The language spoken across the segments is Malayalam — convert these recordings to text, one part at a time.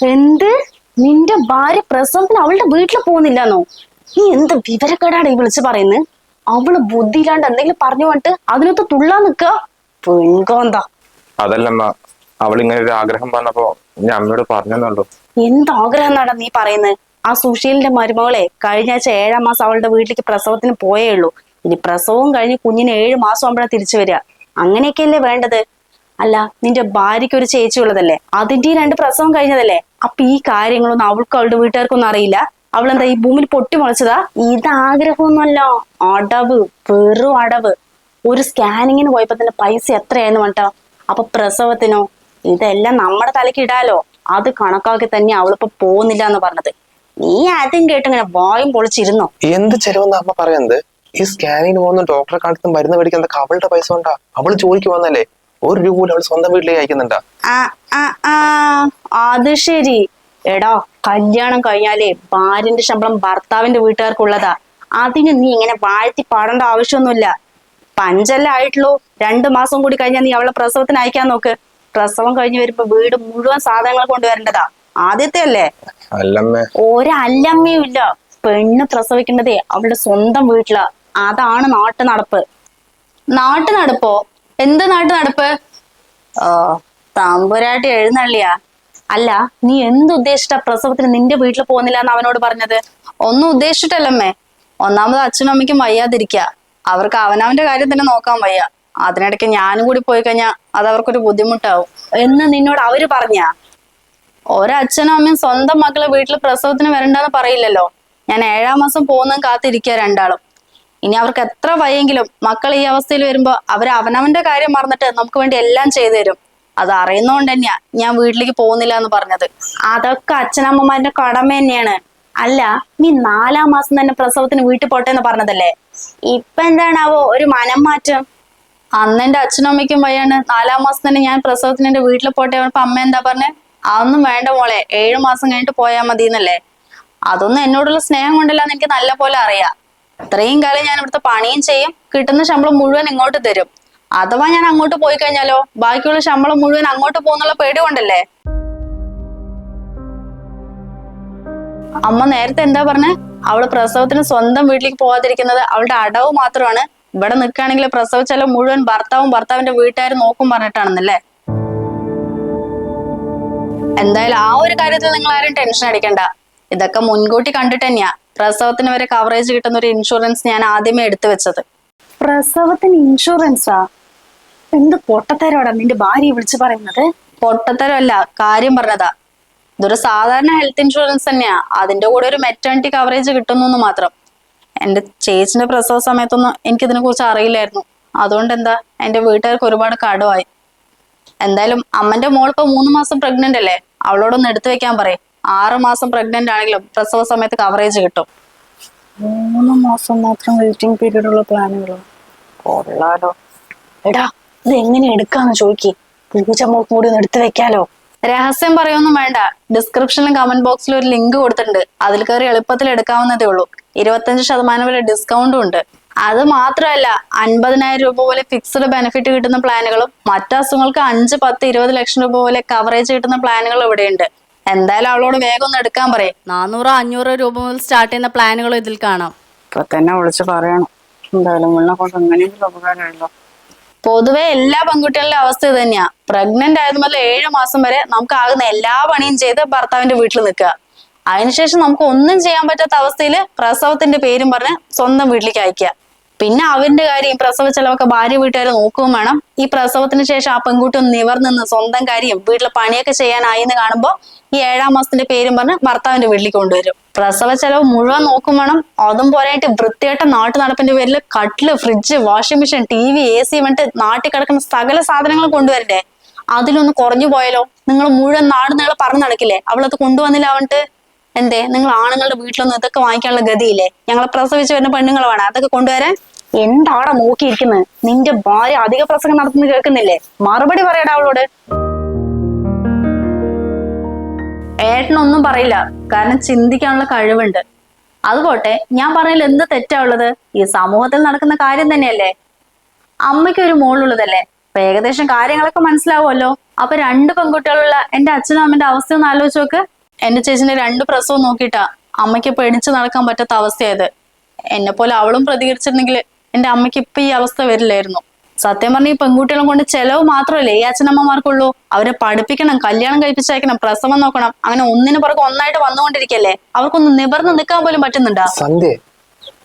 എന്ത്? നിന്റെ ഭാര്യ പ്രസവത്തിന് അവളുടെ വീട്ടിൽ പോകുന്നില്ലെന്നോ? നീ എന്ത് വിവരക്കേടാണ് ഈ വിളിച്ചു പറയുന്നത്? അവള് ബുദ്ധിയില്ലാണ്ട് എന്തെങ്കിലും പറഞ്ഞു പറഞ്ഞിട്ട് അതിനകത്ത് തുള്ളാൻ നിക്ക പെൺകോന്താ. അതല്ലമ്മ, അവൾ ഇങ്ങനെ ഒരു ആഗ്രഹം പറഞ്ഞപ്പോ ഞാൻ അമ്മയോട് പറഞ്ഞെന്നുള്ളൂ. എന്താഗ്രഹം എന്നാടാ നീ പറയുന്നത്? ആ സുശീലിന്റെ മരുമകളെ കഴിഞ്ഞ ആഴ്ച 7-ാം മാസം അവളുടെ വീട്ടിലേക്ക് പ്രസവത്തിന് പോയേ ഉള്ളൂ. ഇനി പ്രസവവും കഴിഞ്ഞ് കുഞ്ഞിന് 7 മാസം ആകുമ്പോഴാണ് തിരിച്ചു വരിക. അങ്ങനെയൊക്കെയല്ലേ വേണ്ടത്? അല്ല, നിന്റെ ഭാര്യയ്ക്ക് ഒരു ചേച്ചി ഉള്ളതല്ലേ, അതിന്റെ 2 പ്രസവം കഴിഞ്ഞതല്ലേ? അപ്പൊ ഈ കാര്യങ്ങളൊന്നും അവൾക്ക് അവളുടെ വീട്ടുകാർക്കൊന്നും അറിയില്ല. അവളെന്താ ഈ ഭൂമിയിൽ പൊട്ടിമുളച്ചതാ? ഇത് ആഗ്രഹമൊന്നുമല്ല, അടവ്, വെറും അടവ്. ഒരു സ്കാനിങ്ങിന് പോയപ്പോ തന്നെ പൈസ എത്രയായിരുന്നു വേണ്ട. അപ്പൊ പ്രസവത്തിനോ? ഇതെല്ലാം നമ്മുടെ തലയ്ക്ക് ഇടാലോ. അത് കണക്കാക്കി തന്നെ അവളിപ്പോ പോകുന്നില്ല എന്ന് പറഞ്ഞത്. നീ ആദ്യം കേട്ടിങ്ങനെ വായും പൊളിച്ചിരുന്നോ? എന്ത് ചെലവെന്ന് അമ്മ പറയുന്നത്? ഈ സ്കാനിങ്ങിന് പോകുന്ന ഡോക്ടറെ കാണിച്ചും മരുന്ന് മേടിക്കാൻ അവളുടെ പൈസ കൊണ്ടാ. അവള് ജോലിക്ക് വന്നല്ലേ, 1 രൂപ പോലും അവൾ സ്വന്തം വീട്ടിലേക്ക് അയക്കുന്നുണ്ടാ? അത് ശരി. എടാ, കല്യാണം കഴിഞ്ഞാലേ ഭാര്യന്റെ ശമ്പളം ഭർത്താവിന്റെ വീട്ടുകാർക്കുള്ളതാ. അതിന് നീ ഇങ്ങനെ വാഴ്ത്തി പാടേണ്ട ആവശ്യമൊന്നുമില്ല. പഞ്ചല്ലേ ആയിട്ടുള്ളൂ. 2 മാസം കൂടി കഴിഞ്ഞാൽ നീ അവളെ പ്രസവത്തിന് അയക്കാൻ നോക്ക്. പ്രസവം കഴിഞ്ഞ് വരുമ്പോ വീട് മുഴുവൻ സാധനങ്ങൾ കൊണ്ടുവരേണ്ടതാ. ആദ്യത്തെ അല്ലേ? അല്ലമ്മേ, ഒരല്ലമ്മയും ഇല്ല. പെണ്ണ് പ്രസവിക്കേണ്ടതേ അവളുടെ സ്വന്തം വീട്ടിലാ. അതാണ് നാട്ടു നടപ്പ്. നാട്ടു നടപ്പോ? എന്ത് നാട്ടു നടപ്പ്? ഓ, തമ്പുരാട്ടി എഴുന്നള്ളിയാ. അല്ല, നീ എന്തുദ്ദേശിച്ചിട്ടാ പ്രസവത്തിന് നിന്റെ വീട്ടിൽ പോകുന്നില്ല എന്ന് അവനോട് പറഞ്ഞത്? ഒന്നും ഉദ്ദേശിച്ചിട്ടല്ലമ്മേ. ഒന്നാമത് അച്ഛനും അമ്മയ്ക്കും വയ്യാതിരിക്ക. അവർക്ക് അവനവന്റെ കാര്യം തന്നെ നോക്കാൻ വയ്യ. അതിനിടയ്ക്ക് ഞാനും കൂടി പോയി കഴിഞ്ഞാൽ അത് അവർക്കൊരു ബുദ്ധിമുട്ടാവും എന്ന് നിന്നോട് അവര് പറഞ്ഞാ? ഒരച്ഛനും അമ്മയും സ്വന്തം മക്കളെ വീട്ടിൽ പ്രസവത്തിന് വരണ്ടെന്ന് പറയില്ലല്ലോ. ഞാൻ 7-ാം മാസം പോകുന്നതും കാത്തിരിക്കുക രണ്ടാളും. ഇനി അവർക്ക് എത്ര വയ്യെങ്കിലും മക്കൾ ഈ അവസ്ഥയിൽ വരുമ്പോ അവര് അവനവന്റെ കാര്യം മറന്നിട്ട് നമുക്ക് വേണ്ടി എല്ലാം ചെയ്തു തരും. അത് അറിയുന്നോണ്ട് തന്നെയാ ഞാൻ വീട്ടിലേക്ക് പോകുന്നില്ല എന്ന് പറഞ്ഞത്. അതൊക്കെ അച്ഛനമ്മമാരുടെ കടമ തന്നെയാണ്. അല്ല, നീ 4-ാം മാസം തന്നെ പ്രസവത്തിന് വീട്ടിൽ പോട്ടെ എന്ന് പറഞ്ഞതല്ലേ? ഇപ്പൊ എന്താണാവോ ഒരു മനം മാറ്റം? അന്ന് എന്റെ അച്ഛനും അമ്മയ്ക്കും വയ്യാണ് 4-ാം മാസം തന്നെ ഞാൻ പ്രസവത്തിന് എന്റെ വീട്ടിൽ പോട്ടെ. അപ്പൊ അമ്മ എന്താ പറഞ്ഞേ? അതൊന്നും വേണ്ട മോളെ, 7 മാസം കഴിഞ്ഞിട്ട് പോയാൽ മതി എന്നല്ലേ. അതൊന്നും എന്നോടുള്ള സ്നേഹം കൊണ്ടല്ലാന്ന് എനിക്ക് നല്ല പോലെ അറിയാം. ഇത്രയും കാലം ഞാൻ ഇവിടുത്തെ പണിയും ചെയ്യും, കിട്ടുന്ന ശമ്പളം മുഴുവൻ ഇങ്ങോട്ട് തരും. അഥവാ ഞാൻ അങ്ങോട്ട് പോയി കഴിഞ്ഞാലോ ബാക്കിയുള്ള ശമ്പളം മുഴുവൻ അങ്ങോട്ട് പോകുന്നുള്ള പേടി കൊണ്ടല്ലേ. അമ്മ നേരത്തെ എന്താ പറഞ്ഞേ? അവള് പ്രസവത്തിന് സ്വന്തം വീട്ടിലേക്ക് പോകാതിരിക്കുന്നത് അവളുടെ അടവ് മാത്രമാണ്. ഇവിടെ നിൽക്കുകയാണെങ്കിൽ പ്രസവിച്ചാലോ മുഴുവൻ ഭർത്താവിന്റെ വീട്ടുകാരും നോക്കും പറഞ്ഞിട്ടാണെന്നല്ലേ. എന്തായാലും ആ ഒരു കാര്യത്തിൽ നിങ്ങൾ ആരും ടെൻഷൻ അടിക്കണ്ട. ഇതൊക്കെ മുൻകൂട്ടി കണ്ടിട്ട് തന്നെയാ പ്രസവത്തിന് വരെ കവറേജ് കിട്ടുന്ന ഒരു ഇൻഷുറൻസ് ഞാൻ ആദ്യമേ എടുത്തു വെച്ചത്. പ്രസവത്തിന് ഇൻഷുറൻസാ? എന്ത് പൊട്ടത്തരോടാ നിന്റെ ഭാര്യ വിളിച്ചു പറയുന്നത്? പൊട്ടത്തരമല്ല, കാര്യം പറഞ്ഞതാ. ഇതൊരു സാധാരണ ഹെൽത്ത് ഇൻഷുറൻസ് തന്നെയാ. അതിന്റെ കൂടെ ഒരു മെറ്റേണിറ്റി കവറേജ് കിട്ടുന്നു മാത്രം. എന്റെ ചേച്ചിന്റെ പ്രസവ സമയത്തൊന്നും എനിക്കിതിനെ കുറിച്ച് അറിയില്ലായിരുന്നു. അതുകൊണ്ട് എന്താ, എന്റെ വീട്ടുകാർക്ക് ഒരുപാട് കടമായി. എന്തായാലും അമ്മന്റെ മോൾ ഇപ്പൊ 3 മാസം പ്രഗ്നന്റ് അല്ലേ, അവളോടൊന്ന് എടുത്തു വെക്കാൻ പറയും. 6 മാസം പ്രഗ്നന്റ് ആണെങ്കിലും പ്രസവ സമയത്ത് കവറേജ് കിട്ടും. 3 മാസം മാത്രം വെയിറ്റിംഗ് പീരീഡ് ഉള്ള പ്ലാനുകളോ? കൊള്ളാലോ. എടാ, ഇത് എങ്ങനെ എടുക്കാന്ന് ചോദിക്കേ. പൂജ മോക്കും കൂടി ഒന്ന് എടുത്തു വെക്കാലോ. രഹസ്യം പറയൊന്നും വേണ്ട. ഡിസ്ക്രിപ്ഷനിലും കമന്റ് ബോക്സിലും ഒരു ലിങ്ക് കൊടുത്തിട്ടുണ്ട്. അതിൽ കയറി എളുപ്പത്തിൽ എടുക്കാവുന്നതേ ഉള്ളൂ. 25% വരെ ഡിസ്കൗണ്ടും ഉണ്ട്. അത് മാത്രമല്ല, 50,000 രൂപ പോലെ ഫിക്സ്ഡ് ബെനിഫിറ്റ് കിട്ടുന്ന പ്ലാനുകളും മറ്റു അസുഖങ്ങൾക്ക് 5, 10, 20 ലക്ഷം രൂപ പോലെ കവറേജ് കിട്ടുന്ന പ്ലാനുകളും ഇവിടെയുണ്ട്. എന്തായാലും അവളോട് വേഗം ഒന്ന് എടുക്കാൻ പറയും. 400, 500 രൂപ മുതൽ സ്റ്റാർട്ട് ചെയ്യുന്ന പ്ലാനുകളും ഇതിൽ കാണാം. ഇപ്പൊ തന്നെ വിളിച്ച് പറയണം. എന്തായാലും മുള്ള കൊണ്ട് എങ്ങനെയെങ്കിലും ഉപകാരമല്ലോ. പൊതുവെ എല്ലാ പെൺകുട്ടികളുടെ അവസ്ഥ ഇത് തന്നെയാ. പ്രഗ്നന്റ് ആയത് മുതൽ 7 മാസം വരെ നമുക്ക് ആകുന്ന എല്ലാ പണിയും ചെയ്ത് ഭർത്താവിന്റെ വീട്ടിൽ നിൽക്കുക. അതിനുശേഷം നമുക്ക് ഒന്നും ചെയ്യാൻ പറ്റാത്ത അവസ്ഥയിൽ പ്രസവത്തിന്റെ പേരും പറഞ്ഞ് സ്വന്തം വീട്ടിലേക്ക് അയക്കുക. പിന്നെ അവന്റെ കാര്യം പ്രസവ ചെലവൊക്കെ ഭാര്യ വീട്ടുകാരെ നോക്കുകയും വേണം. ഈ പ്രസവത്തിന് ശേഷം ആ പെൺകുട്ടി ഒന്ന് നിവർന്ന് സ്വന്തം കാര്യം വീട്ടിലെ പണിയൊക്കെ ചെയ്യാനായി എന്ന് കാണുമ്പോൾ ഈ 7-ാം മാസത്തിന്റെ പേരും പറഞ്ഞ് ഭർത്താവിന്റെ വീട്ടിലേക്ക് കൊണ്ടുവരും. പ്രസവ ചെലവ് മുഴുവൻ നോക്കും വേണം. അതും പോരായിട്ട് വൃത്തിയായിട്ട നാട്ടു നടപ്പിന്റെ പേരിൽ കട്ടില്, fridge, washing machine, TV, AC വന്നിട്ട് നാട്ടിൽ കിടക്കുന്ന സകല സാധനങ്ങൾ കൊണ്ടുവരണ്ടേ? അതിലൊന്ന് കുറഞ്ഞു പോയാലോ? നിങ്ങൾ മുഴുവൻ നാട് നീളെ പറഞ്ഞു നടക്കില്ലേ അവളത് കൊണ്ടുവന്നില്ല അവന്നിട്ട്? എന്തേ, നിങ്ങൾ ആണുങ്ങളുടെ വീട്ടിലൊന്നും ഇതൊക്കെ വാങ്ങിക്കാനുള്ള ഗതിയില്ലേ? ഞങ്ങളെ പ്രസവിച്ച് വരുന്ന പെണ്ണുങ്ങൾ വേണം അതൊക്കെ കൊണ്ടുവരാൻ. എന്താടാ നോക്കിയിരിക്കുന്നത്? നിന്റെ ഭാര്യ അധിക പ്രസംഗം നടത്തുന്ന കേൾക്കുന്നില്ലേ? മറുപടി പറയടാ അവളോട്. ഏട്ടനൊന്നും പറയില്ല, കാരണം ചിന്തിക്കാനുള്ള കഴിവുണ്ട്. അതുപോട്ടെ, ഞാൻ പറഞ്ഞതിൽ എന്ത് തെറ്റാ ഉള്ളത്? ഈ സമൂഹത്തിൽ നടക്കുന്ന കാര്യം തന്നെയല്ലേ. അമ്മയ്ക്ക് ഒരു മോളുള്ളതല്ലേ, അപ്പൊ ഏകദേശം കാര്യങ്ങളൊക്കെ മനസ്സിലാവുമല്ലോ. അപ്പൊ 2 പെൺകുട്ടികളുള്ള എന്റെ അച്ഛനും അമ്മന്റെ അവസ്ഥ ഒന്ന് ആലോചിച്ച് നോക്ക്. എന്റെ ചേച്ചിന്റെ 2 പ്രസവം നോക്കിയിട്ടാ അമ്മയ്ക്ക് പേടിച്ച് നടക്കാൻ പറ്റാത്ത അവസ്ഥയായത്. എന്നെ പോലെ അവളും പ്രതികരിച്ചിരുന്നെങ്കിൽ എന്റെ അമ്മയ്ക്ക് ഇപ്പൊ ഈ അവസ്ഥ വരില്ലായിരുന്നു. സത്യം പറഞ്ഞ ഈ പെൺകുട്ടികളെ കൊണ്ട് ചെലവ് മാത്രമല്ലേ ഈ അച്ഛനമ്മമാർക്കുള്ളൂ. അവരെ പഠിപ്പിക്കണം, കല്യാണം കഴിപ്പിച്ചയക്കണം, പ്രസവം നോക്കണം, അങ്ങനെ ഒന്നിനു പുറകെ ഒന്നായിട്ട് വന്നുകൊണ്ടിരിക്കല്ലേ. അവർക്കൊന്ന് നിവർന്ന് നിൽക്കാൻ പോലും പറ്റുന്നുണ്ടോ? സന്ധ്യ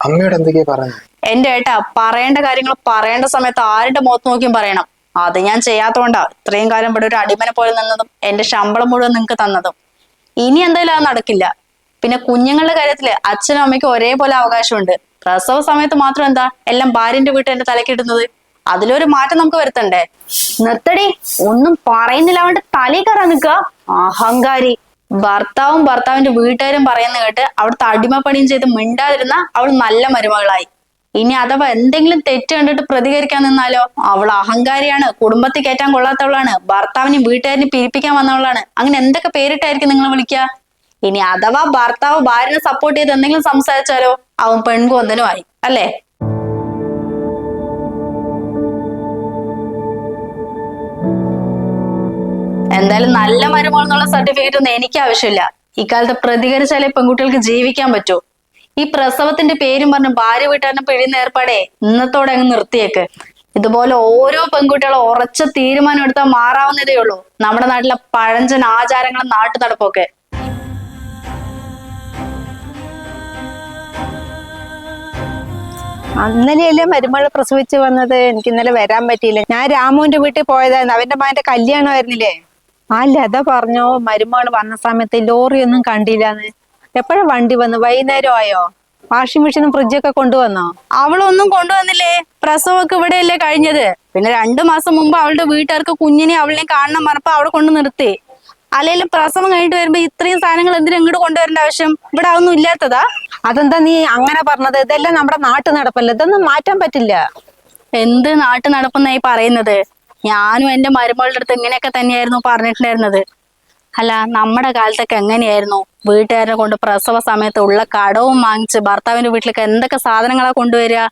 അമ്മയോട് എന്തൊക്കെയാ പറയുന്നത്? എന്റെ ഏട്ടാ, പറയേണ്ട കാര്യങ്ങൾ പറയേണ്ട സമയത്ത് ആരുടെ മുഖത്ത് നോക്കിയും പറയണം. അത് ഞാൻ ചെയ്യാത്തോണ്ടാ ഇത്രയും കാലം ഇവിടെ ഒരു അടിമനെ പോലെ നിന്നതും എന്റെ ശമ്പളം മുഴുവൻ നിങ്ങൾക്ക് തന്നതും. ഇനി എന്തായാലും അത് നടക്കില്ല. പിന്നെ കുഞ്ഞുങ്ങളുടെ കാര്യത്തില് അച്ഛനും അമ്മയ്ക്കും ഒരേപോലെ അവകാശമുണ്ട്. പ്രസവ സമയത്ത് മാത്രം എന്താ എല്ലാം ഭാര്യന്റെ വീട്ടിൽ എന്റെ തലക്കിടുന്നത്? അതിലൊരു മാറ്റം നമുക്ക് വരുത്തണ്ടേ? നിർത്തടി, ഒന്നും പറയുന്നില്ല അവന്റെ തലയിൽ കയറാൻ നിൽക്കുക. അഹങ്കാരി. ഭർത്താവും ഭർത്താവിന്റെ വീട്ടുകാരും പറയുന്ന കേട്ട് അവിടുത്തെ അടിമപ്പണിയും ചെയ്ത് മിണ്ടാതിരുന്ന അവൾ നല്ല മരുമകളായി. ഇനി അഥവാ എന്തെങ്കിലും തെറ്റ് കണ്ടിട്ട് പ്രതികരിക്കാൻ നിന്നാലോ? അവൾ അഹങ്കാരിയാണ്, കുടുംബത്തിൽ കയറ്റാൻ കൊള്ളാത്തവളാണ്, ഭർത്താവിനെയും വീട്ടുകാരിനെയും പിരിപ്പിക്കാൻ വന്നവളാണ്, അങ്ങനെ എന്തൊക്കെ പേരിട്ടായിരിക്കും നിങ്ങൾ വിളിക്കുക? ഇനി അഥവാ ഭർത്താവ് ഭാര്യനെ സപ്പോർട്ട് ചെയ്ത് എന്തെങ്കിലും സംസാരിച്ചാലോ അവൻ പെൺകോന്തനുമായി, അല്ലേ? എന്തായാലും നല്ല മരുമകൾ എന്നുള്ള സർട്ടിഫിക്കറ്റ് ഒന്നും എനിക്ക് ആവശ്യമില്ല. ഇക്കാലത്ത് പ്രതികരിച്ചാലേ പെൺകുട്ടികൾക്ക് ജീവിക്കാൻ പറ്റൂ. ഈ പ്രസവത്തിന്റെ പേരും പറഞ്ഞ് ഭാര്യ വീട്ടുകാരനെ പിഴിയുന്ന ഏർപ്പാടേ ഇന്നത്തോടെ അങ്ങ് നിർത്തിയേക്ക്. ഇതുപോലെ ഓരോ പെൺകുട്ടികളും ഉറച്ച തീരുമാനം എടുത്താൽ മാറാവുന്നതേ ഉള്ളൂ നമ്മുടെ നാട്ടിലെ പഴഞ്ചൻ ആചാരങ്ങളും നാട്ടു നടപ്പൊക്കെ. ഇന്നലെയല്ലേ മരുമകൾ പ്രസവിച്ച് വന്നത്. എനിക്ക് ഇന്നലെ വരാൻ പറ്റിയില്ല. ഞാൻ രാമുവിന്റെ വീട്ടിൽ പോയതായിരുന്നു. അവന്റെ മകന്റെ കല്യാണമായിരുന്നില്ലേ. ആ ലത പറഞ്ഞോ മരുമകൾ വന്ന സമയത്ത് ലോറിയൊന്നും കണ്ടില്ലാന്ന്. എപ്പോഴാ വണ്ടി വന്നു? വൈകുന്നേരം ആയോ? വാഷിംഗ് മെഷീനും ഫ്രിഡ്ജൊക്കെ കൊണ്ടുവന്നോ? അവളൊന്നും കൊണ്ടുവന്നില്ലേ. പ്രസവമൊക്കെ ഇവിടെയല്ലേ കഴിഞ്ഞത്. പിന്നെ 2 മാസം മുമ്പ് അവളുടെ വീട്ടുകാർക്ക് കുഞ്ഞിനെ അവളിനെ കാണണം പറഞ്ഞപ്പോ അവിടെ കൊണ്ട് നിർത്തി. അല്ലെങ്കിൽ പ്രസവം കഴിഞ്ഞിട്ട് വരുമ്പോ ഇത്രയും സാധനങ്ങൾ എന്തിനും ഇങ്ങോട്ട് കൊണ്ടുവരേണ്ട ആവശ്യം? ഇവിടെ അതൊന്നും ഇല്ലാത്തതാ? അതെന്താ നീ അങ്ങനെ പറഞ്ഞത്? ഇതെല്ലാം നമ്മുടെ നാട്ടു നടപ്പല്ലേ, ഇതൊന്നും മാറ്റാൻ പറ്റില്ല. എന്ത് നാട്ടു നടപ്പെന്നായി പറയുന്നത്? ഞാനും എന്റെ മരുമകളുടെ അടുത്ത് ഇങ്ങനെയൊക്കെ തന്നെയായിരുന്നു പറഞ്ഞിട്ടുണ്ടായിരുന്നത്. അല്ല, നമ്മുടെ കാലത്തൊക്കെ എങ്ങനെയായിരുന്നു? വീട്ടുകാരെ കൊണ്ട് പ്രസവ സമയത്ത് ഉള്ള കടവും വാങ്ങിച്ച് ഭർത്താവിന്റെ വീട്ടിലേക്ക് എന്തൊക്കെ സാധനങ്ങളാ കൊണ്ടുവരിക?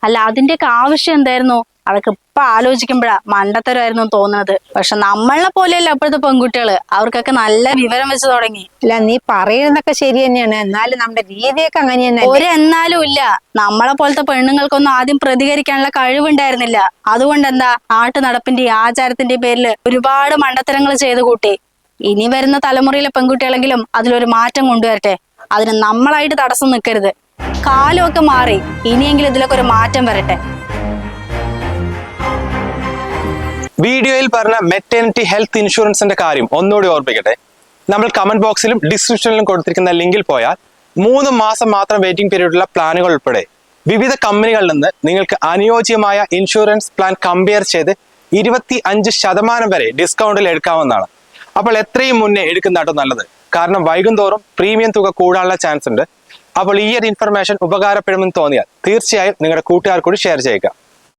അല്ല, അതിന്റെയൊക്കെ ആവശ്യം എന്തായിരുന്നു? അതൊക്കെ ഇപ്പൊ ആലോചിക്കുമ്പോഴാ മണ്ടത്തരമായിരുന്നു തോന്നുന്നത്. പക്ഷെ നമ്മളെ പോലെയല്ല അപ്പോഴത്തെ പെൺകുട്ടികള്. അവർക്കൊക്കെ നല്ല വിവരം വെച്ച് തുടങ്ങി. അല്ല, നീ പറയുന്നതൊക്കെ ശരി തന്നെയാണ്, എന്നാലും നമ്മുടെ രീതിയൊക്കെ അങ്ങനെ തന്നെ. ഒരു എന്നാലും ഇല്ല. നമ്മളെ പോലത്തെ പെണ്ണുങ്ങൾക്കൊന്നും ആദ്യം പ്രതികരിക്കാനുള്ള കഴിവുണ്ടായിരുന്നില്ല. അതുകൊണ്ട് എന്താ നാട്ടു നടപ്പിന്റെയും ആചാരത്തിന്റെയും പേരിൽ ഒരുപാട് മണ്ടത്തരങ്ങൾ ചെയ്തു കൂട്ടി. ഇനി വരുന്ന തലമുറയിലെ പെൺകുട്ടികളെങ്കിലും അതിലൊരു മാറ്റം കൊണ്ടുവരട്ടെ. അതിന് നമ്മളായിട്ട് തടസ്സം നിൽക്കരുത്. കാലമൊക്കെ മാറി, ഇനിയെങ്കിലും ഇതിലൊക്കെ ഒരു മാറ്റം വരട്ടെ. വീഡിയോയിൽ പറഞ്ഞ മെറ്റേണിറ്റി ഹെൽത്ത് ഇൻഷുറൻസിന്റെ കാര്യം ഒന്നുകൂടി ഓർമ്മിക്കട്ടെ. നമ്മൾ കമന്റ് ബോക്സിലും ഡിസ്ക്രിപ്ഷനിലും കൊടുത്തിരിക്കുന്ന ലിങ്കിൽ പോയാൽ 3 മാസം മാത്രം വെയിറ്റിംഗ് പീരീഡുള്ള പ്ലാനുകൾ ഉൾപ്പെടെ വിവിധ കമ്പനികളിൽ നിന്ന് നിങ്ങൾക്ക് അനുയോജ്യമായ ഇൻഷുറൻസ് പ്ലാൻ കമ്പയർ ചെയ്ത് 25% വരെ ഡിസ്കൗണ്ടിൽ എടുക്കാവുന്നതാണ്. അപ്പോൾ എത്രയും മുന്നേ എടുക്കുന്നതാട്ടോ നല്ലത്. കാരണം വൈകുന്തോറും പ്രീമിയം തുക കൂടാനുള്ള ചാൻസ് ഉണ്ട്. അപ്പോൾ ഈ ഒരു ഇൻഫർമേഷൻ ഉപകാരപ്പെടുമെന്ന് തോന്നിയാൽ തീർച്ചയായും നിങ്ങളുടെ കൂട്ടുകാർ കൂടി ഷെയർ ചെയ്യുക.